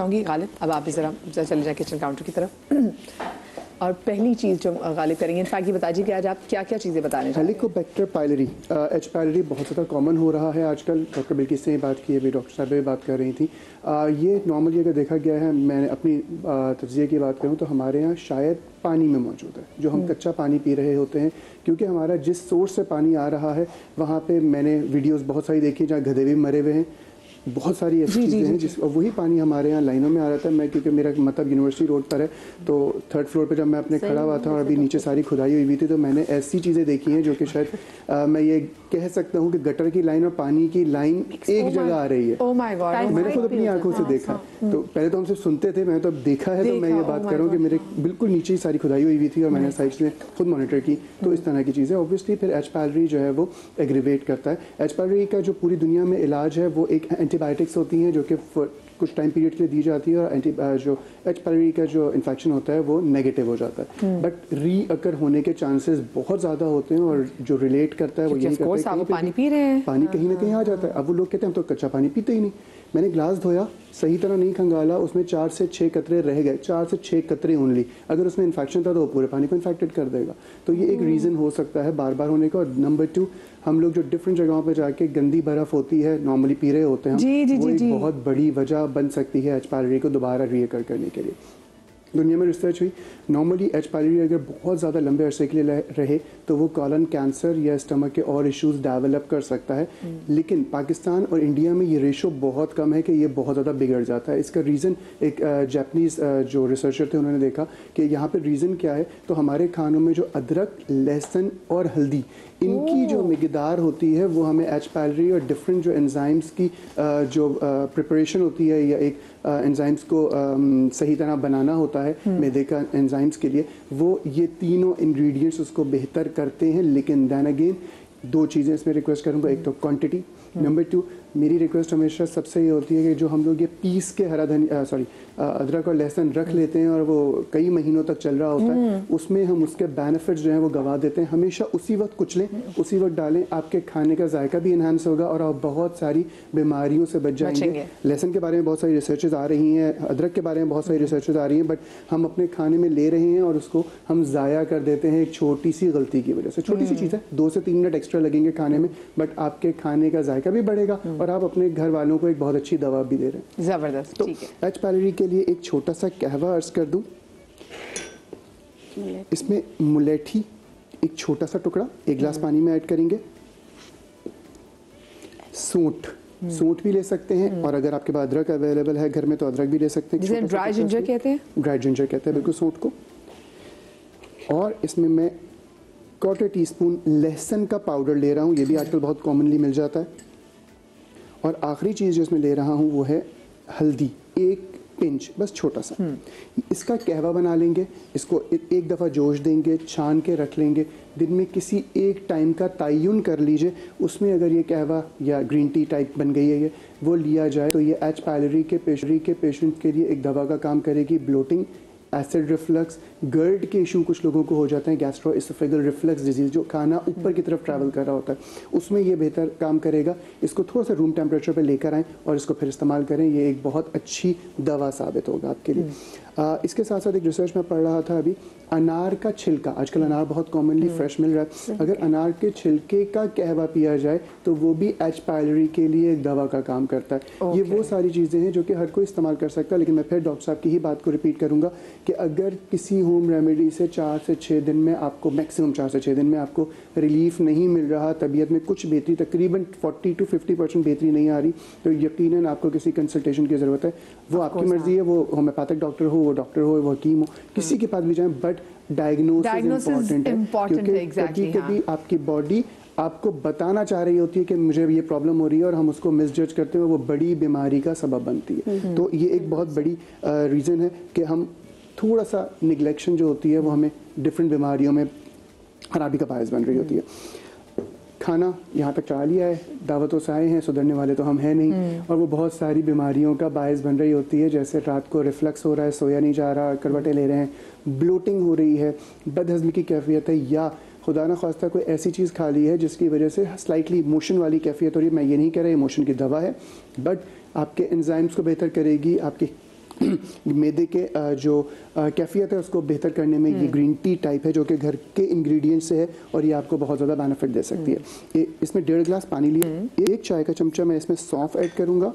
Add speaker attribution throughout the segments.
Speaker 1: चाहूँगी गालिब, अब आप भी ज़रा चले जाए किचन काउंटर की तरफ और पहली चीज़ जो गालिब करेंगे, इनफैक्ट ये बताइए कि आज आप क्या क्या चीज़ें बताने जा रहे हैं।
Speaker 2: हेलिकोबैक्टर पायलरी, एच पायलरी बहुत ज़्यादा कॉमन हो रहा है आजकल। डॉक्टर बिल्किस से बात की, अभी डॉक्टर साहब भी बात कर रही थी। ये नॉर्मली अगर देखा गया है, मैं अपनी तज्ज़िये की बात करूँ तो हमारे यहाँ शायद पानी में मौजूद है, जो हम कच्चा पानी पी रहे होते हैं, क्योंकि हमारा जिस सोर्स से पानी आ रहा है वहाँ पे मैंने वीडियोस बहुत सारी देखी जहाँ गधे भी मरे हुए हैं, बहुत सारी ऐसी चीज़ें हैं जिस वही पानी हमारे यहाँ लाइनों में आ रहा था। मैं क्योंकि मेरा मतलब यूनिवर्सिटी रोड पर है, तो 3rd फ्लोर पे जब मैं अपने खड़ा हुआ था और अभी नीचे सारी खुदाई हुई थी, तो मैंने ऐसी चीज़ें देखी हैं जो कि शायद मैं ये कह सकता हूँ कि गटर की लाइन और पानी की लाइन एक जगह आ रही है।
Speaker 1: ओह माय गॉड,
Speaker 2: मैंने खुद अपनी आंखों से देखा। तो पहले तो हम सिर्फ सुनते थे, मैंने तो अब देखा है, तो मैं ये बात कर रहा हूँ कि मेरे बिल्कुल नीचे ही सारी खुदाई हुई थी और मैंने साइड से खुद मॉनिटर की। तो इस तरह की चीज़ें ऑब्वियसली फिर एच पायलरी जो है वो एग्रीवेट करता है। एच पायलरी का जो पूरी दुनिया में इलाज है वो एक एंटीबायोटिक्स होती हैं जो कि कुछ टाइम पीरियड के लिए दी जाती है, और जो एच पायलरी का जो इन्फेक्शन होता है वो नेगेटिव हो जाता है, बट रीअकर होने के चांसेस बहुत ज़्यादा होते हैं। और जो रिलेट करता है वो यही करता है कि
Speaker 1: पानी पी रहे हैं,
Speaker 2: पानी कहीं ना कहीं आ जाता है। अब वो लोग कहते हैं हम तो कच्चा पानी पीते ही नहीं। मैंने ग्लास धोया, सही तरह नहीं खंगाला, उसमें 4 से 6 कतरे रह गए, 4 से 6 कतरे ओनली। अगर उसमें इन्फेक्शन था तो वो पूरे पानी को इन्फेक्टेड कर देगा। तो ये एक रीज़न हो सकता है बार बार होने का। और नंबर 2, हम लोग जो डिफरेंट जगहों पे जाके गंदी बर्फ़ होती है नॉर्मली पी रहे होते हैं, वो एक बहुत बड़ी वजह बन सकती है एच पायलरी को दोबारा रीअकर करने के लिए। दुनिया में रिसर्च हुई, नॉर्मली एच पायलरी अगर बहुत ज़्यादा लंबे अरसे के लिए रहे तो वो कॉलन कैंसर या स्टमक के और इश्यूज डेवलप कर सकता है। लेकिन पाकिस्तान और इंडिया में ये रेशो बहुत कम है कि ये बहुत ज़्यादा बिगड़ जाता है। इसका रीज़न एक जापानीज़ जो रिसर्चर थे उन्होंने देखा कि यहाँ पे रीज़न क्या है, तो हमारे खानों में जो अदरक, लहसुन और हल्दी, इनकी जो मिकदार होती है वो हमें एच पायलरी और डिफरेंट जो एंजाइम्स की जो प्रिपरेशन होती है या एक एंजाइम्स को सही तरह बनाना होता है मैदे का एंजाइम्स के लिए, वो ये तीनों इंग्रेडिएंट्स उसको बेहतर करते हैं। लेकिन दैन अगेन 2 चीज़ें इसमें रिक्वेस्ट करूँगा, एक तो क्वांटिटी, नंबर 2 मेरी रिक्वेस्ट हमेशा सबसे ये होती है कि जो हम लोग ये पीस के अदरक और लहसुन रख लेते हैं और वो कई महीनों तक चल रहा होता है, उसमें हम उसके बेनिफिट्स जो हैं वो गवा देते हैं। हमेशा उसी वक्त कुचलें, उसी वक्त डालें, आपके खाने का जायका भी इन्हांस होगा और आप बहुत सारी बीमारियों से बच जाएंगे। लहसुन के बारे में बहुत सारी रिसर्चेज आ रही हैं, अदरक के बारे में बहुत सारी रिसर्चेज आ रही हैं, बट हम अपने खाने में ले रहे हैं और उसको हम ज़ाया कर देते हैं एक छोटी सी गलती की वजह से। छोटी सी चीज़ है, 2 से 3 मिनट एक्स्ट्रा लगेंगे खाने में, बट आपके खाने का जायका भी बढ़ेगा और आप अपने घर वालों को एक बहुत अच्छी दवा भी दे रहे हैं।
Speaker 1: ज़बरदस्त।
Speaker 2: तो एच पायलरी के लिए एक छोटा सा कहवा अर्ज कर दूं, इसमें मुलेठी एक छोटा सा टुकड़ा 1 गिलास पानी में ऐड करेंगे। सूंठ भी ले सकते हैं, और अगर आपके पास अदरक अवेलेबल है घर में तो अदरक भी ले सकते हैं।
Speaker 1: जिसे ड्राई जिंजर कहते हैं,
Speaker 2: ड्राई जिंजर कहते हैं बिल्कुल सूंठ को। और इसमें मैं 1/4 टीस्पून लहसुन का पाउडर ले रहा हूँ, ये भी आजकल बहुत कॉमनली मिल जाता है। और आखिरी चीज़ जो इसमें ले रहा हूँ वो है हल्दी, 1 पिंच, बस छोटा सा। इसका कहवा बना लेंगे, इसको एक दफ़ा जोश देंगे, छान के रख लेंगे। दिन में किसी एक टाइम का तयन कर लीजिए, उसमें अगर ये कहवा या ग्रीन टी टाइप बन गई है ये, वो लिया जाए तो ये एच पायलरी के पेशेंट के लिए एक दवा का काम करेगी। ब्लोटिंग, एसिड रिफ्लक्स, गर्ड के इशू कुछ लोगों को हो जाते हैं, गैस्ट्रोइसोफेगल रिफ्लक्स डिजीज़, जो खाना ऊपर की तरफ ट्रैवल कर रहा होता है, उसमें ये बेहतर काम करेगा। इसको थोड़ा सा रूम टेम्परेचर पे लेकर आएँ और इसको फिर इस्तेमाल करें, ये एक बहुत अच्छी दवा साबित होगा आपके लिए। इसके साथ साथ एक रिसर्च में पढ़ रहा था अभी, अनार का छिलका, आजकल अनार बहुत कॉमनली फ्रेश मिल रहा है, अगर अनार के छिलके का कहवा पिया जाए तो वो भी एच पायलरी के लिए एक दवा का काम करता है। ये वो सारी चीज़ें हैं जो कि हर कोई इस्तेमाल कर सकता है। लेकिन मैं फिर डॉक्टर साहब की ही बात को रिपीट करूँगा कि अगर किसी होम रेमेडी से 4 से 6 दिन में आपको, मैक्सिमम 4 से 6 दिन में आपको रिलीफ नहीं मिल रहा, तबीयत में कुछ बेहतरी, तकरीबन 40 to 50% बेहतरी नहीं आ रही, तो यकीनन आपको किसी कंसल्टेशन की ज़रूरत है। वो आपकी मर्ज़ी है, वो होम्योपैथिक डॉक्टर हो, वो डॉक्टर हो, वो हकीम हो, किसी के पास भी जाएं, बट डायग्नोसिस इम्पॉर्टेंट है। क्योंकि कभी आपकी बॉडी आपको बताना चाह रही होती है कि मुझे ये प्रॉब्लम हो रही है और हम उसको मिसजज करते हैं, वो बड़ी बीमारी का सबब बनती है। तो ये एक बहुत बड़ी रीज़न है कि हम थोड़ा सा निगलेक्शन जो होती है वो हमें डिफरेंट बीमारियों में खराबी का बायस बन रही होती है। खाना यहाँ तक चढ़ा लिया है, दावतों से आए हैं, सुधरने वाले तो हम हैं नहीं, और वो बहुत सारी बीमारियों का बायस बन रही होती है। जैसे रात को रिफ्लक्स हो रहा है, सोया नहीं जा रहा, करवटें ले रहे हैं, ब्लोटिंग हो रही है, बदहज़मी की कैफियत है, या खुदा न खास्ता कोई ऐसी चीज़ खा ली है जिसकी वजह से स्लाइटली मोशन वाली कैफियत हो रही है। मैं ये नहीं कह रहा ये मोशन की दवा है, बट आपके एंजाइम्स को बेहतर करेगी, आपकी मैदे के जो कैफियत है उसको बेहतर करने में ये ग्रीन टी टाइप है जो कि घर के इंग्रेडिएंट से है और ये आपको बहुत ज़्यादा बेनिफिट दे सकती है। इसमें 1.5 गिलास पानी लिया, 1 चाय का चमचा मैं इसमें सौंफ ऐड करूँगा।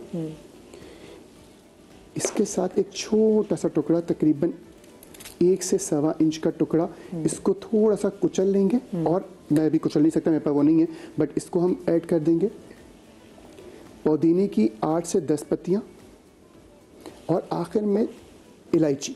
Speaker 2: इसके साथ एक छोटा सा टुकड़ा, तकरीबन 1 से 1.25 इंच का टुकड़ा, इसको थोड़ा सा कुचल लेंगे। और मैं अभी कुचल नहीं सकता, मेरे पास वो नहीं है, बट इसको हम ऐड कर देंगे। पुदीने की 8 से 10 पत्तियां और आखिर में इलायची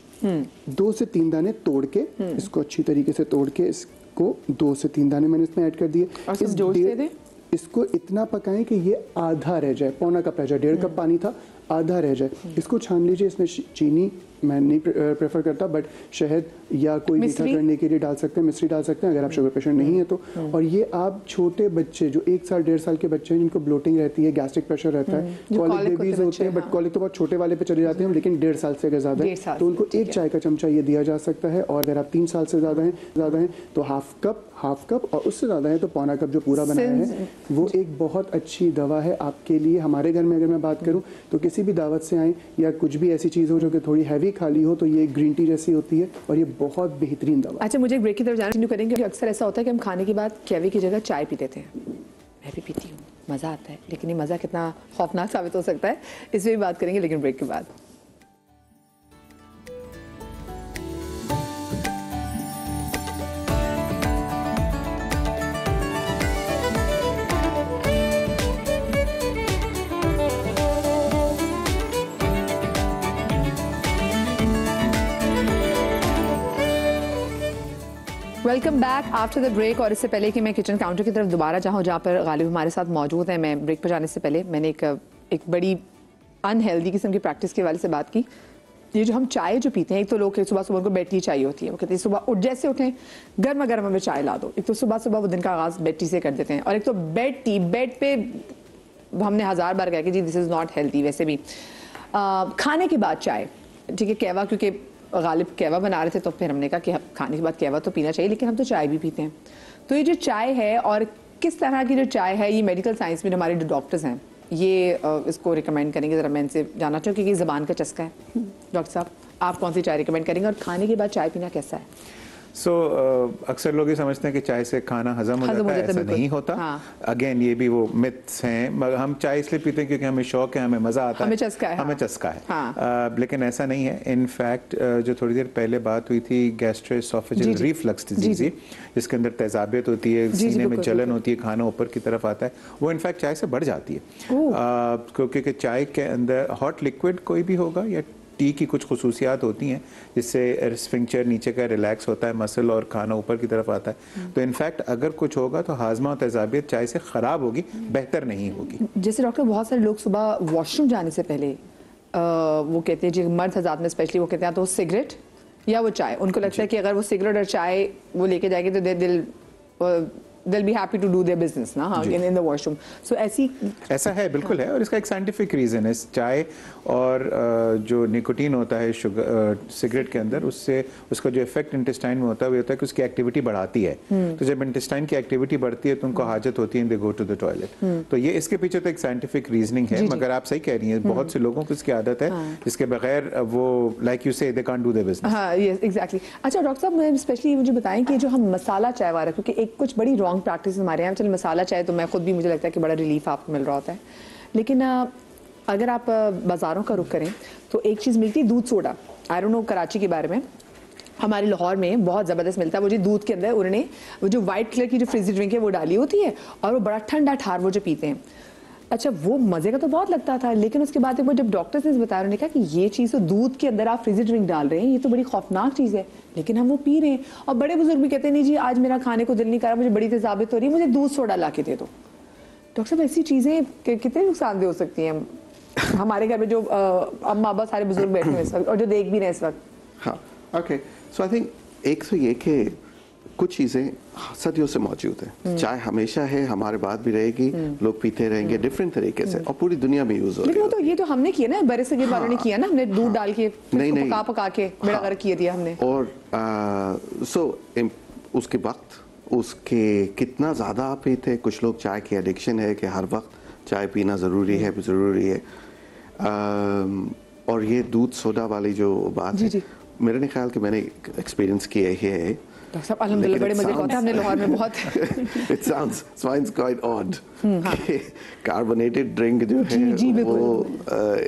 Speaker 2: 2 से 3 दाने तोड़ के, इसको अच्छी तरीके से तोड़ के इसको 2 से 3 दाने मैंने इसमें ऐड कर दिए। इसको इतना पकाएं कि ये आधा रह जाए, पौना कप रह जाए, 1.5 कप पानी था, आधा रह जाए। इसको छान लीजिए। इसमें चीनी मैं नहीं प्रेफर करता, बट शहद या कोई मीठा करने के लिए डाल सकते हैं, मिश्री डाल सकते हैं अगर आप शुगर पेशेंट नहीं है तो। और ये आप छोटे बच्चे जो 1 साल 1.5 साल के बच्चे हैं जिनको ब्लोटिंग रहती है, गैस्ट्रिक प्रेशर रहता है, कॉलिक बेबीज होते हैं, बट कॉलिक तो बहुत छोटे वाले पे चले जाते हैं, लेकिन 1.5 साल से अगर ज़्यादा है तो उनको 1 चाय का चमचा ये दिया जा सकता है। और अगर आप 3 साल से ज़्यादा हैं तो हाफ कप, और उससे ज़्यादा है तो पौना कप जो पूरा बनाया है वो एक बहुत अच्छी दवा है आपके लिए। हमारे घर में अगर मैं बात करूं तो किसी भी दावत से आए या कुछ भी ऐसी चीज़ हो जो कि थोड़ी हैवी खाली हो तो ये ग्रीन टी जैसी होती है और ये बहुत बेहतरीन दवा।
Speaker 1: अच्छा, मुझे ब्रेक की तरफ जाना करेंगे। अक्सर ऐसा होता है कि हम खाने के बाद कैवी की जगह चाय पी लेते हैं। मैं भी पीती हूँ, मज़ा आता है, लेकिन ये मज़ा कितना खौफनाक साबित हो सकता है इस पर भी बात करेंगे, लेकिन ब्रेक के बाद। Welcome back after the break. और इससे पहले कि मैं किचन काउंटर की तरफ दोबारा जाऊँ जहाँ पर गालिब हमारे साथ मौजूद हैं, मैं ब्रेक पर जाने से पहले मैंने एक बड़ी अनहेल्दी किस्म की प्रैक्टिस के हवाले से बात की। ये जो हम चाय जो पीते हैं, एक तो लोग सुबह सुबह उनको बेड टी चाहिए होती है, वो कहते हैं सुबह उठ जैसे उठें गर्मा गर्म हमें चाय ला दो। एक तो सुबह सुबह वो दिन का आगाज़ बेड टी से कर देते हैं, और एक तो बेड टी, बेड पे हमने 1000 बार कहा कि जी दिस इज़ नॉट हेल्दी। वैसे भी खाने के बाद चाय, ठीक है, कहवा, क्योंकि गालिब कहवा बना रहे थे तो फिर हमने कहा कि खाने के बाद कहवा तो पीना चाहिए, लेकिन हम तो चाय भी पीते हैं। तो ये जो चाय है और किस तरह की जो चाय है, ये मेडिकल साइंस में हमारे जो डॉक्टर्स हैं ये इसको रिकमेंड करेंगे। ज़रा मैं इनसे जानना चाहूँ क्योंकि ज़बान का चस्का है। डॉक्टर साहब, आप कौन सी चाय रिकमेंड करेंगे और खाने के बाद चाय पीना कैसा है?
Speaker 3: अक्सर लोग ये समझते हैं कि चाय से खाना हजम हो जाता है, ऐसा नहीं होता। अगेन ये भी वो मिथ्स हैं। हम चाय इसलिए पीते हैं क्योंकि हमें शौक है, हमें मजा आता है, हमें चस्का है। लेकिन ऐसा नहीं है। इनफैक्ट जो थोड़ी देर पहले बात हुई थी गैस्ट्रोएसोफेजियल रिफ्लक्स डिजीज, जिसके अंदर तेजाबियत होती है, सीने में जलन होती है, खाना ऊपर की तरफ आता है, वो इनफैक्ट चाय से बढ़ जाती है। क्योंकि चाय के अंदर हॉट लिक्विड कोई भी होगा या टी की कुछ खुसूसियात होती हैं जिससे स्फिंक्चर नीचे का रिलैक्स होता है, मसल, और खाना ऊपर की तरफ आता है। तो इनफैक्ट अगर कुछ होगा तो हाजमा और तेजाबियत चाय से ख़राब होगी, बेहतर नहीं होगी।
Speaker 1: जैसे डॉक्टर, बहुत सारे लोग सुबह वॉशरूम जाने से पहले वो कहते हैं, जो मर्द हज़रात में स्पेशली, वो कहते हैं तो सिगरेट या वो चाय, उनको लगता है कि अगर वो सिगरेट और चाय वो लेके जाएंगे तो they'll be happy to do their business ना, हाँ, in the washroom. So ऐसा
Speaker 3: है, बिल्कुल है, और इसका एक साइंटिफिक रीज़न है। चाय और जो निकोटीन होता है सिगरेट के अंदर, उससे उसका जो इफेक्ट इंटेस्टाइन में होता है वो होता है कि उसकी एक्टिविटी बढ़ाती है। तो जब इंटेस्टाइन की एक्टिविटी बढ़ती है तो उनको हाजत होती है, दे गो टू द टॉयलेट। तो ये इसके पीछे तो एक साइंटिफिक रीजनिंग है। मगर आप सही कह रही हैं, बहुत से लोगों को इसकी आदत है जिसके बगैर वो लाइक यू से they can't do their business.
Speaker 1: हाँ, यस, एग्जैक्टली। अच्छा डॉक्टर साहब, मैं स्पेशली मुझे बताएं कि जो हम मसाला चाय वाला, क्योंकि एक कुछ बड़ी रॉन्ग प्रैक्टिस हमारे यहाँ, चलो मसाला चाय तो मैं खुद भी, मुझे लगता है कि बड़ा रिलीफ आपको मिल रहा होता है, लेकिन अगर आप बाज़ारों का रुख करें तो एक चीज़ मिलती है, दूध soda. I don't know Karachi के बारे में, हमारे लाहौर में बहुत ज़बरदस्त मिलता है। वो जो दूध के अंदर उन्होंने वो जो वाइट कलर की जो फ्रिजी ड्रिंक है वो डाली होती है, और वो बड़ा ठंडा ठार वो जो पीते हैं। अच्छा, वो मज़े का तो बहुत लगता था, लेकिन उसके बाद वो जब डॉक्टर्स ने बताया, उन्होंने कहा कि ये चीज़ तो दूध के अंदर आप फ्रिजी ड्रिंक डाल रहे हैं, ये तो बड़ी खौफनाक चीज़ है, लेकिन हम वो पी रहे हैं। और बड़े बुजुर्ग भी कहते हैं, नहीं जी आज मेरा खाने को दिल नहीं कर रहा, मुझे बड़ी तेजाबियत हो रही है, मुझे दूध सोडा ला के दे दो। डॉक्टर साहब, ऐसी चीज़ें कितने नुकसानदेह हो सकती हैं? हमारे घर में जो अम्मा अब्बा सारे बुजुर्ग बैठे हैं इस वक्त और जो देख भी रहे हैं इस वक्त।
Speaker 4: हाँ, ओके, सो आई थिंक एक तो ये कि कुछ चीज़ें सदियों से मौजूद है, चाय हमेशा है, हमारे बाद भी रहेगी, लोग पीते रहेंगे डिफरेंट तरीके से, और पूरी दुनिया में यूज हो रही है।
Speaker 1: लेकिन तो ये तो हमने किया ना, बड़े सगीर वालों ने किया ना, हमने दूध डाल के पका पका के बड़ा गर्म किया दिया हमने।
Speaker 4: और उसके वक्त उसके कितना ज़्यादा आप पीते, कुछ लोग चाय की एडिक्शन है कि हर वक्त चाय पीना ज़रूरी है। और ये दूध सोडा वाली जो बात है, मेरे ने ख्याल कि मैंने एक्सपीरियंस किया है।
Speaker 1: डॉक्टर साहब अल्हम्दुलिल्लाह बड़े मजे का होता है, हमने लाहौर में बहुत
Speaker 4: It sounds quite odd carbonated drink जो है वो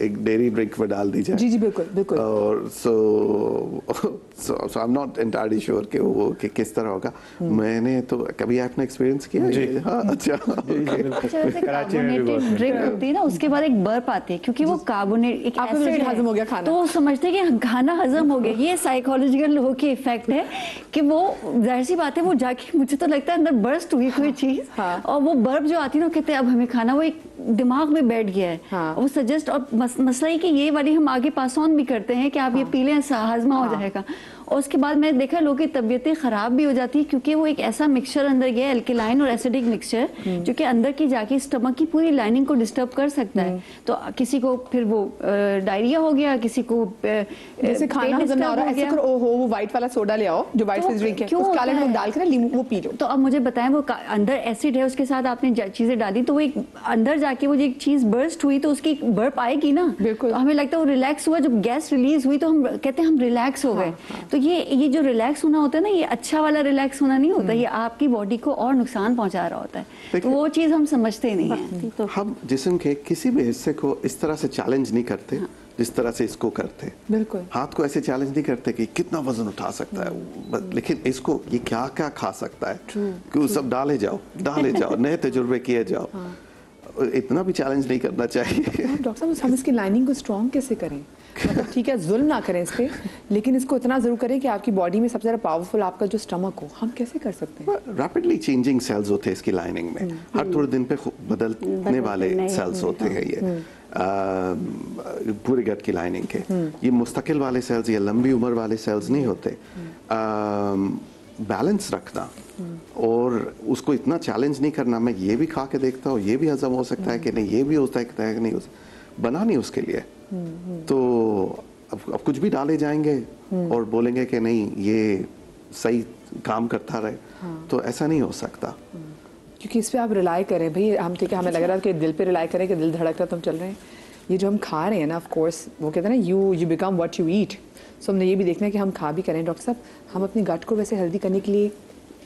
Speaker 4: एक डेयरी ड्रिंक में डाल दी जाए।
Speaker 1: जी बिल्कुल बिल्कुल।
Speaker 4: और so I'm not entirely sure कि वो कि किस तरह होगा। मैंने तो कभी आपने एक्सपीरियंस किया है? हाँ, अच्छा
Speaker 5: कार्बोनेटेड ड्रिंक होती है ना, उसके बाद एक बर्प आती है क्योंकि वो कार्बोनेट एक एसिड
Speaker 1: हजम हो गया खाना,
Speaker 5: तो समझते हैं कि खाना हजम हो गया। ये साइकोलॉजिकल लोगों की इफेक्ट है कि वो जाहिर सी बात है वो जाके मुझे तो लगता है अंदर बर्स्ट हुई कोई चीज, और वो बर्प जो आती है ना, कहते हैं अब हमें खाना, वो एक दिमाग में बैठ गया है। वो सजेस्ट, और मसला है कि ये वाली हम आगे पास ऑन भी करते हैं कि आप ये पी लें, हाजमा हो जाएगा। और उसके बाद मैंने देखा लोगों की तबीयतें खराब भी हो जाती है क्योंकि वो एक ऐसा मिक्सचर अंदर गया, एल्केलाइन और एसिडिक मिक्सचर, जो कि अंदर की जाके स्टमक की पूरी लाइनिंग को डिस्टर्ब कर सकता है। तो किसी को फिर वो डायरिया हो गया, किसी को
Speaker 1: जैसे खाना हजम ना हो रहा है, ऐसे करो, ओहो वो वाइट वाला सोडा ले आओ जो वाइट फिज ड्रिंक है, उस काले नमक डाल कर नींबू वो पी लो।
Speaker 5: तो अब मुझे बताएं, वो अंदर एसिड है, उसके साथ आपने चीजें डाली, तो वो एक अंदर जाके वो जो एक चीज बर्स्ट हुई तो उसकी बर्प आएगी ना,
Speaker 1: बिल्कुल।
Speaker 5: तो हमें लगता है वो रिलैक्स हुआ, जब गैस रिलीज हुई तो हम कहते हैं हम रिलैक्स हो गए। तो ये जो रिलैक्स होना होता है ना, ये अच्छा वाला रिलैक्स होना नहीं होता, ये आपकी बॉडी को और नुकसान पहुंचा रहा होता है। तो वो चीज हम समझते नहीं है।
Speaker 4: तो हम जिस्म के किसी भी हिस्से को इस तरह से चैलेंज नहीं करते जिस तरह से इसको करते।
Speaker 1: बिल्कुल।
Speaker 4: हाथ को ऐसे चैलेंज नहीं करते कि कितना वजन उठा सकता है, लेकिन इसको ये क्या क्या खा सकता है, कि सब डाले जाओ नए तजुर्बे किए जाओ। इतना भी चैलेंज नहीं करना चाहिए।
Speaker 1: डॉक्टर साहब हम इसकी लाइनिंग को स्ट्रॉन्ग कैसे करें? मतलब ठीक है जुल्म ना करें इस पे, लेकिन इसको इतना जरूर करें कि आपकी बॉडी में सबसे ज्यादा पावरफुल आपका जो स्टमक हो, हम कैसे कर सकते हैं?
Speaker 4: रैपिडली चेंजिंग सेल्स होते हैं इसकी लाइनिंग में, हर थोड़े दिन पे बदलने वाले सेल्स होते हैं ये पूरे गट की लाइनिंग के। ये मुस्तकिल वाले सेल्स या लंबी उम्र वाले सेल्स नहीं होते। बैलेंस रखना और उसको इतना चैलेंज नहीं करना, मैं ये भी खा के देखता हूँ, ये भी हजम हो सकता है कि नहीं, ये भी होता है कि नहीं, बना नहीं उसके लिए। तो अब कुछ भी डाले जाएंगे और बोलेंगे कि नहीं ये सही काम करता रहे, तो ऐसा नहीं हो सकता।
Speaker 1: क्योंकि इस पे आप रिलाई करें भाई, हम ठीक है, हमें लग रहा है कि दिल पे रिलाई करें कि दिल धड़क रहा तो हम चल रहे हैं। ये जो हम खा रहे हैं ना, ऑफ कोर्स वो कहते हैं ना you become what you eat. So हमने ये भी देखना है कि हम खा भी करें। डॉक्टर साहब हम अपनी गट को वैसे हेल्दी करने के लिए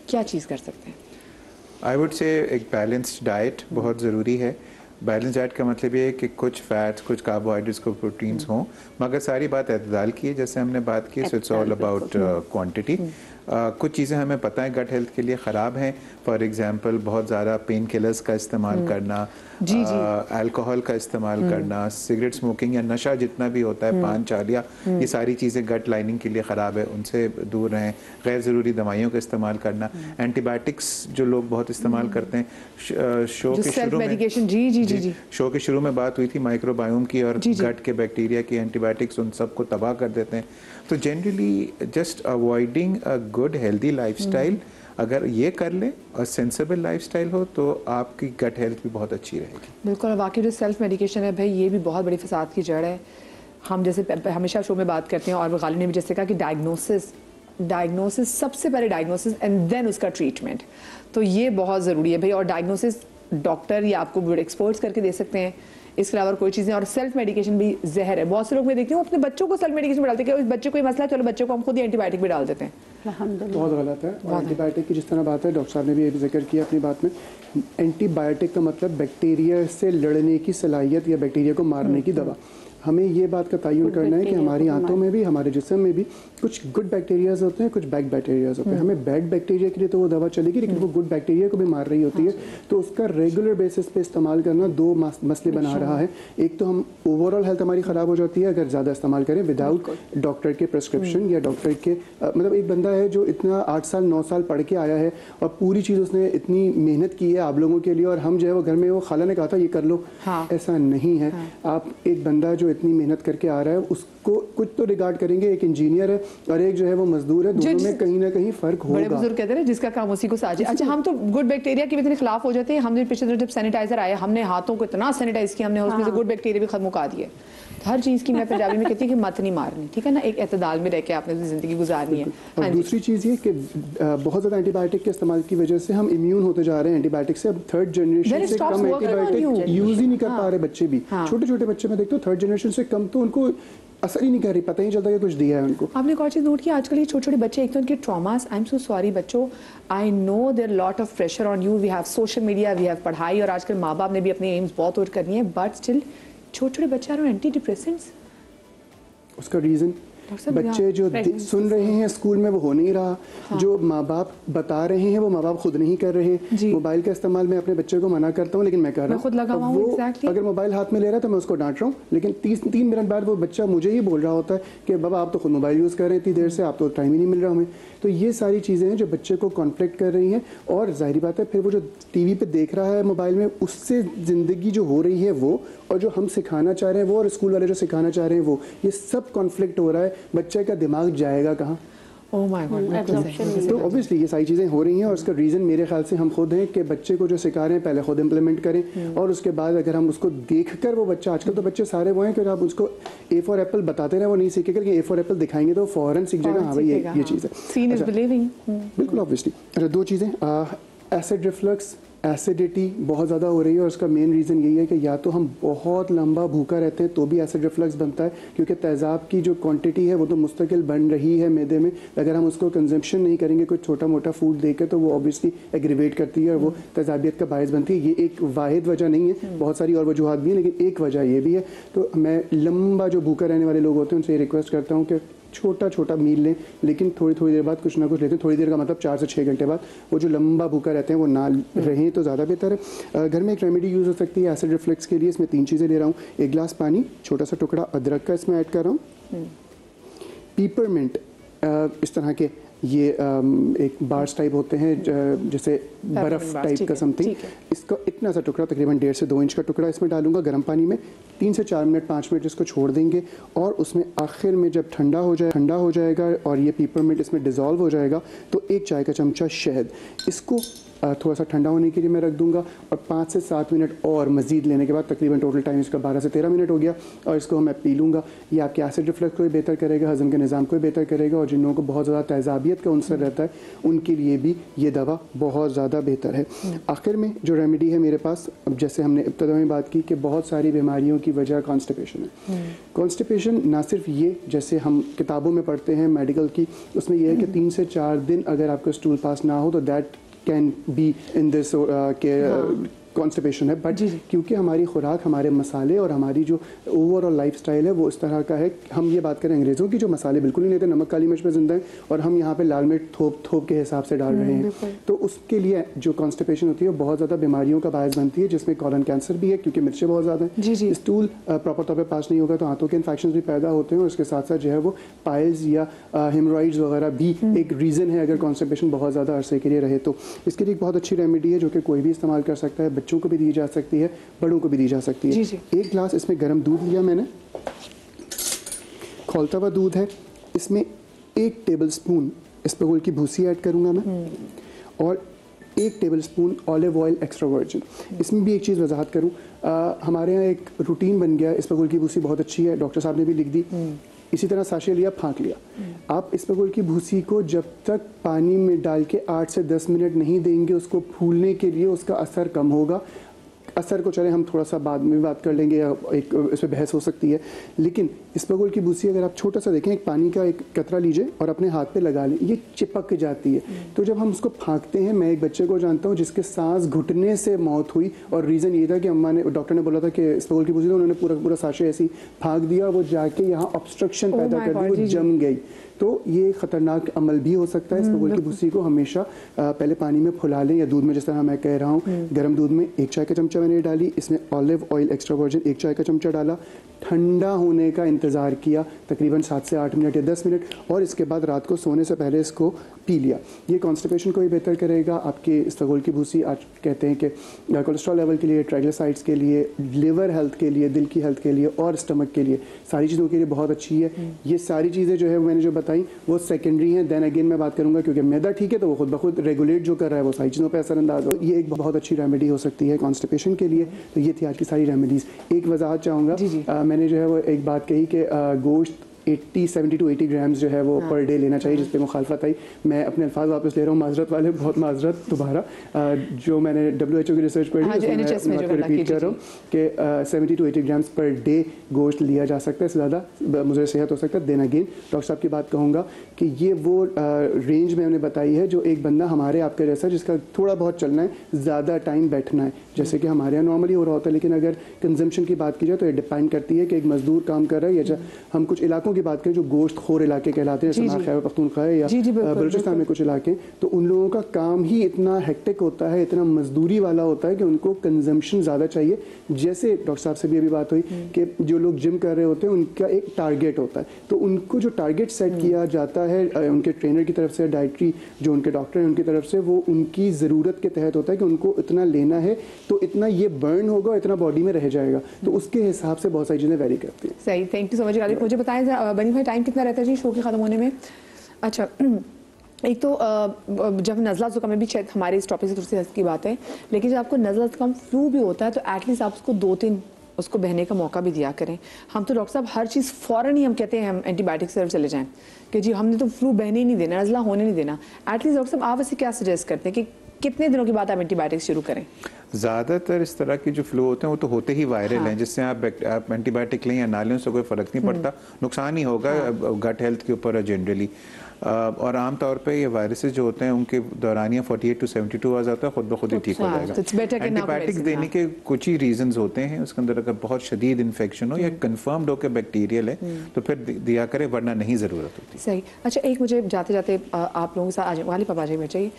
Speaker 1: क्या चीज़ कर सकते हैं?
Speaker 3: आई वुड से एक बैलेंस्ड डाइट बहुत ज़रूरी है। बैलेंस डाइट का मतलब ये है कि कुछ फैट्स, कुछ कार्बोहाइड्रेट्स, कुछ प्रोटीन्स हों, मगर सारी बात एतदाल की है, जैसे हमने बात की। So it's all about quantity. कुछ चीज़ें हमें पता है गट हेल्थ के लिए ख़राब हैं। फॉर एग्जांपल बहुत ज़्यादा पेन किलर्स का इस्तेमाल करना, अल्कोहल का इस्तेमाल करना, सिगरेट स्मोकिंग या नशा जितना भी होता है, पान चालिया, ये सारी चीज़ें गट लाइनिंग के लिए ख़राब है, उनसे दूर रहें। गैर ज़रूरी दवाइयों का इस्तेमाल करना, एंटीबायोटिक्स जो लोग बहुत इस्तेमाल करते हैं। शो के शुरू में बात हुई थी माइक्रोबायोम की और गट के बैक्टीरिया की, एंटीबायोटिक्स उन सबको तबाह कर देते हैं। तो generally just avoiding a good healthy lifestyle, अगर ये कर लें और सेंसिबल लाइफस्टाइल हो तो आपकी गट हेल्थ भी बहुत अच्छी रहेगी।
Speaker 1: बिल्कुल। बाकी जो सेल्फ मेडिकेशन है भाई, ये भी बहुत बड़ी फसाद की जड़ है। हम जैसे हमेशा शो में बात करते हैं और गालिब ने भी जैसे कहा कि डायग्नोसिस सबसे पहले डायग्नोसिस एंड देन उसका ट्रीटमेंट, तो ये बहुत ज़रूरी है भाई। और डायग्नोसिस डॉक्टर या आपको गुड एक्सपर्ट्स करके दे सकते हैं, इसके अलावा कोई चीज़ें। और सेल्फ मेडिकेशन भी जहर है। बहुत से लोग मैं देखती हूँ अपने बच्चों को सेल्फ मेडिकेशन डालते हैं कि इस बच्चे को ये मसला है, चलो बच्चे को हम खुद ही एंटीबायोटिक भी डाल देते हैं।
Speaker 2: बहुत गलत है। एंटीबायोटिक की जिस तरह बात है, डॉक्टर साहब ने भी ये जिक्र किया अपनी बात में, एंटीबायोटिक का मतलब बैक्टीरिया से लड़ने की सलाहियत या बैक्टीरिया को मारने की दवा। हमें ये बात का तयन करना है कि हमारी आंतों में भी, हमारे जिस्म में भी कुछ गुड बैक्टीरियाज होते हैं, कुछ बैड बैक्टीरियाज होते हैं। हमें बैड बैक्टीरिया के लिए तो वो दवा चलेगी, लेकिन वो गुड बैक्टीरिया को भी मार रही होती है। तो उसका रेगुलर बेसिस पे इस्तेमाल करना दो मसले बना रहा है। एक तो हम ओवरऑल हेल्थ हमारी ख़राब हो जाती है अगर ज़्यादा इस्तेमाल करें विदाउट डॉक्टर के प्रिस्क्रिप्शन या डॉक्टर के मतलब एक बंदा है जो इतना 8 साल 9 साल पढ़ के आया है और पूरी चीज़ उसने इतनी मेहनत की है आप लोगों के लिए, और हम जो है वो घर में वो खाला ने कहा था ये कर लो, ऐसा नहीं है। आप एक बंदा जो इतनी मेहनत करके आ रहा है उसको कुछ तो रिगार्ड करेंगे, एक इंजीनियर है और एक जो है वो मजदूर है, दोनों में कहीं ना कहीं फर्क होगा।
Speaker 1: बड़े बुजुर्ग कहते हैं जिसका काम उसी को साझे। अच्छा, हम तो गुड बैक्टीरिया के इतने खिलाफ हो जाते हैं। हमने पिछले जब सैनिटाइजर आया, हमने हाथों को इतना सैनिटाइज किया, हमने उसमें से गुड बैक्टीरिया भी खत्म कर दिए। हर चीज़ की मैं पंजाबी में कहती हूँ कि मत नहीं मारनी, ठीक है ना, एक एतदाल में रह के आपने ज़िंदगी गुजारनी है।
Speaker 2: और दूसरी चीज़ ये कि बहुत ज़्यादा एंटीबायोटिक के इस्तेमाल की वजह से हम इम्यून होते जा रहे हैं एंटीबायोटिक से। अब थर्ड जनरेशन से कम एंटीबायोटिक यूज़ ही नहीं कर पा रहे बच्चे भी। छोटे छोटे बच्चे मैं देखता हूँ थर्ड जनरेशन से कम तो उनको असर ही नहीं कर रही, पता ही नहीं चलता कि कुछ दिया है उनको।
Speaker 1: आपने एक और चीज़ नोट किया, आजकल ये छोटे छोटे बच्चे, एक तो उनके traumas, I am so sorry बच्चों, I know there lot of pressure on you, we have social media, we have पढ़ाई, और आजकल माँ बाप ने भी अपने एम्स बहुत और करनी है, बट स्टिल छोटे छोटे बच्चे आर ऑन एंटी डिप्रेसेंट्स।
Speaker 2: उसका रीज़न बच्चे जो सुन रहे हैं स्कूल में वो हो नहीं रहा। हाँ। जो माँ बाप बता रहे हैं वो माँ बाप खुद नहीं कर रहे। मोबाइल का इस्तेमाल मैं अपने बच्चे को मना करता हूँ, लेकिन मैं कर रहा हूँ, खुद लगा हुआ हूँ। अगर मोबाइल हाथ में ले रहा है तो मैं उसको डांट रहा हूँ, लेकिन 3 मिनट बाद वो बच्चा मुझे ही बोल रहा होता है कि बाबा आप तो खुद मोबाइल यूज़ कर रहे हैं इतनी देर से, आप तो टाइम ही नहीं मिल रहा हमें। तो ये सारी चीज़ें हैं जो बच्चे को कॉन्फ्लिक्ट कर रही हैं, और जाहिर बात है फिर वो जो टीवी पे देख रहा है मोबाइल में, उससे ज़िंदगी जो हो रही है वो, और जो हम सिखाना चाह रहे हैं वो, और स्कूल वाले जो सिखाना चाह रहे हैं वो, ये सब कॉन्फ्लिक्ट हो रहा है। बच्चे का दिमाग जाएगा कहाँ?
Speaker 1: Oh my God,
Speaker 2: तो ऑब्वियसली ये सारी चीज़ें हो रही हैं, और उसका रीज़न मेरे ख्याल से हम खुद हैं कि बच्चे को जो सिखा रहे हैं पहले खुद इम्प्लीमेंट करें, और उसके बाद अगर हम उसको देखकर वो बच्चा, आजकल तो बच्चे सारे वो हैं कि आप उसको A फॉर एप्पल बताते रहे वो नहीं सीखेगा, कि A फॉर एप्पल दिखाएंगे तो फ़ौरन सीख जाएगा हाँ भाई ये चीज़ है। बिल्कुल ऑब्वियसली। अच्छा, 2 चीज़ें, एसिड रिफ्लक्स, एसिडिटी बहुत ज़्यादा हो रही है, और उसका मेन रीज़न यही है कि या तो हम बहुत लंबा भूखा रहते हैं तो भी एसिड रिफ्लक्स बनता है, क्योंकि तेज़ाब की जो क्वांटिटी है वो तो मुस्तकिल बन रही है मैदे में। अगर हम उसको कंजम्पशन नहीं करेंगे कोई छोटा मोटा फूड देकर, तो वो ऑब्वियसली एग्रीवेट करती है और वो तेज़ाबियत का बायस बनती है। ये एक वाहिद वजह नहीं है, बहुत सारी और वजूहात भी हैं, लेकिन एक वजह ये भी है। तो मैं लंबा जो भूखा रहने वाले लोग होते हैं उनसे ये रिक्वेस्ट करता हूँ कि छोटा छोटा मील लें, लेकिन थोड़ी थोड़ी देर बाद कुछ ना कुछ लेते हैं। थोड़ी देर का मतलब 4 से 6 घंटे बाद। वो जो लंबा भूखा रहते हैं वो ना रहें तो ज़्यादा बेहतर है। घर में एक रेमेडी यूज़ हो सकती है एसिड रिफ्लक्स के लिए। इसमें 3 चीज़ें ले रहा हूँ। 1 गिलास पानी, छोटा सा टुकड़ा अदरक का इसमें ऐड कर रहा हूँ, पीपरमिंट, इस तरह के ये एक बार्स टाइप होते हैं जैसे बर्फ़ टाइप का समथिंग, इसका इतना सा टुकड़ा, तकरीबन 1.5 से 2 इंच का टुकड़ा इसमें डालूंगा गर्म पानी में। 3 से 4 मिनट 5 मिनट इसको छोड़ देंगे, और उसमें आखिर में जब ठंडा हो जाएगा और ये पीपरमिंट इसमें डिज़ोल्व हो जाएगा, तो 1 चाय का चमचा शहद, इसको थोड़ा सा ठंडा होने के लिए मैं रख दूंगा, और 5 से 7 मिनट और मज़ीद लेने के बाद तकरीबन टोटल टाइम इसका 12 से 13 मिनट हो गया, और इसको मैं पी लूँगा। ये आपके एसिड रिफ्लक्स को भी बेहतर करेगा, हज़म के निज़ाम को भी बेहतर करेगा, और जिन लोगों को बहुत ज़्यादा तेज़ाबियत का उनसर रहता है उनके लिए भी ये दवा बहुत ज़्यादा बेहतर है। आखिर में जो रेमेडी है मेरे पास, अब जैसे हमने इब्तिदा में बात की कि बहुत सारी बीमारियों की वजह कॉन्स्टिपेशन है। कॉन्स्टिपेशन ना सिर्फ ये जैसे हम किताबों में पढ़ते हैं मेडिकल की, उसमें यह है कि 3 से 4 दिन अगर आपका स्टूल पास ना हो तो that can be in this constipation है। बट क्योंकि हमारी खुराक, हमारे मसाले और हमारी जो ओवरऑल लाइफस्टाइल है वो इस तरह का है, हम ये बात करें अंग्रेज़ों की जो मसाले बिल्कुल नहीं लेते, नमक काली मिर्च पे जिंदा है, और हम यहाँ पे लाल मिर्च थोप के हिसाब से डाल रहे हैं। तो उसके लिए जो कॉन्स्टिपेशन होती है बहुत ज़्यादा बीमारियों का बायस बनती है, जिसमें कॉलन कैंसर भी है क्योंकि मिर्चें बहुत ज़्यादा हैं। स्टूल प्रॉपर तौर पर पास नहीं होगा तो आंतों के इन्फेक्शन भी पैदा होते हैं, और उसके साथ साथ जो है वो पाइल्स या हेमोरॉइड्स वगैरह भी एक रीज़न है अगर कॉन्स्टिपेशन बहुत ज़्यादा अरसे के लिए रहे तो। इसके लिए एक बहुत अच्छी रेमेडी है जो कि कोई भी इस्तेमाल कर सकता है, बच्चों को भी दी जा सकती है, बड़ों को भी दी जा सकती है। 1 गिलास इसमें गर्म दूध लिया मैंने, खौलता हुआ दूध है, इसमें 1 टेबलस्पून इसबगोल की भूसी ऐड करूंगा मैं, और 1 tablespoon olive oil extra virgin. इसमें भी एक चीज़ वजाहत करूं, हमारे यहाँ एक रूटीन बन गया, इसबगोल की भूसी बहुत अच्छी है, डॉक्टर साहब ने भी लिख दी, इसी तरह साशे लिया, फाँक लिया। आप इसबगोल की भूसी को जब तक पानी में डाल के 8 से 10 मिनट नहीं देंगे उसको फूलने के लिए, उसका असर कम होगा। असर को चले हम थोड़ा सा बाद में बात कर लेंगे, या एक इस पर बहस हो सकती है, लेकिन इसबगोल की भूसी अगर आप छोटा सा देखें, एक पानी का एक कतरा लीजिए और अपने हाथ पे लगा लें, ये चिपक जाती है। तो जब हम उसको फाँकते हैं, मैं एक बच्चे को जानता हूँ जिसके सांस घुटने से मौत हुई, और रीज़न ये था कि अम्मा ने, डॉक्टर ने बोला था कि इसबगोल की भूसी, तो उन्होंने पूरा साशे ऐसी फाँक दिया, वो जाके यहाँ ऑब्स्ट्रक्शन पैदा कर दी, वो जम गई। तो ये ख़तरनाक अमल भी हो सकता है। इसबगोल की भूसी को हमेशा पहले पानी में फुला लें, या दूध में, जिस तरह मैं कह रहा हूँ, गर्म दूध में 1 चाय का चमचा मैंने डाली, इसमें ऑलिव ऑयल एक्स्ट्रा वर्जिन 1 चाय का चमचा डाला, ठंडा होने का इंतज़ार किया तकरीबन 7 से 8 मिनट या 10 मिनट, और इसके बाद रात को सोने से पहले इसको पी लिया। ये कॉन्स्टिपेशन को भी बेहतर करेगा। आपके इसबगोल की भूसी आज कहते हैं कि कोलेस्ट्रॉल लेवल के लिए, ट्राइग्लिसराइड्स के लिए, लिवर हेल्थ के लिए, दिल की हेल्थ के लिए और स्टमक के लिए, सारी चीज़ों के लिए बहुत अच्छी है। ये सारी चीज़ें जो है मैंने जो बताई वो सेकेंडरी हैं। देन अगेन मैं बात करूँगा क्योंकि मैदा ठीक है तो वो खुद ब खुद रेगुलेट जो कर रहा है वो सारी चीज़ों पर असरअंदाज हो। ये एक बहुत अच्छी रेमेडी हो सकती है कॉन्स्टिपेशन के लिए। तो ये थी आज की सारी रेमेडीज़। एक वजाहत चाहूँगा, मैंने जो है वो एक बात कही कि गोश्त 70 to 80 ग्राम्स जो है वो पर डे लेना चाहिए, जिस पे मुखालफत आई। मैं अपने अल्फाज वापस ले रहा हूँ, माजरत वाले, बहुत माजरत दोबारा। जो मैंने WHO की रिसर्च पढ़ी उसमें मैं रिपीट कर रहा हूँ कि 70 to 80 ग्राम्स पर डे गोश्त लिया जा सकता है, इससे ज़्यादा मुझे सेहत हो सकता है। देन अगेन डॉक्टर साहब की बात कहूँगा कि ये वो रेंज मैंने बताई है जो एक बंदा हमारे आपके जैसा जिसका थोड़ा बहुत चलना है, ज़्यादा टाइम बैठना है, जैसे कि हमारे यहाँ नॉर्मली हो रहा होता है। लेकिन अगर कंजम्पशन की बात की जाए तो ये डिपेंड करती है कि एक मजदूर काम कर रहा है या हम कुछ इलाकों की बात करें जो गोश्त खोर इलाके कहलाते हैं, जैसे खैबर पख्तूनख्वा है या बलूचिस्तान में कुछ इलाके, तो उन लोगों का काम ही इतना हेक्टिक होता है, इतना मजदूरी वाला होता है कि उनको कंजम्पशन ज़्यादा चाहिए। जैसे डॉक्टर साहब से भी अभी बात हुई कि जो लोग जिम कर रहे होते हैं उनका एक टारगेट होता है, तो उनको जो टारगेट सेट किया जाता है उनके ट्रेनर की तरफ से, डाइटरी जो उनके डॉक्टर हैं उनकी तरफ से, वो उनकी ज़रूरत के तहत होता है कि उनको इतना लेना है तो इतना ये बर्न होगा, इतना बॉडी में रह जाएगा, तो उसके हिसाब से बहुत सारी चीज़ें वेरी करती हैं।
Speaker 1: सही, थैंक यू सो मच। मुझे बताएं बनी भाई, टाइम कितना रहता है जी शो के ख़त्म होने में? अच्छा, एक तो जब नज़ला ज़ुकाम में भी शायद हमारे इस टॉपिक से थोड़ी सी हंस की बात है, लेकिन जब आपको नज़ला ज़ुकाम फ्लू भी होता है तो एटलीस्ट आप उसको 2-3 उसको बहने का मौका भी दिया करें। हम तो डॉक्टर साहब हर चीज़ फ़ौरन ही हम कहते हैं हम एंटीबायोटिक से चले जाएं कि जी हमने तो फ्लू बहने ही नहीं देना, नज़ला होने नहीं देना। एटलीस्ट डॉक्टर साहब आप वैसे क्या सजेस्ट करते हैं कि कितने दिनों के बाद आप एंटीबायोटिक्स शुरू करें?
Speaker 3: ज़्यादातर इस तरह के जो फ्लू होते हैं वो तो होते ही वायरल हैं, जिससे आप एंटीबायोटिक लें या ना लें उससे कोई फ़र्क नहीं पड़ता, नुकसान ही होगा गट हेल्थ के ऊपर जनरली। और आमतौर पे ये वायरसेस जो होते हैं उनके दौरानिया 48 to 72 आवर्स आता है, खुद ब खुद ही ठीक हो जाएगा। एंटीबायोटिक्स देने के कुछ ही रीजंस होते हैं, उसके अंदर अगर बहुत शदीद इन्फेक्शन हो या कंफर्म्ड हो के बैक्टीरियल है तो फिर दिया करे, वरना नहीं ज़रूरत होती।
Speaker 1: सही। अच्छा, एक मुझे जाते जाते आप लोगों के साथ आ जाए, वाली पापा जी चाहिए,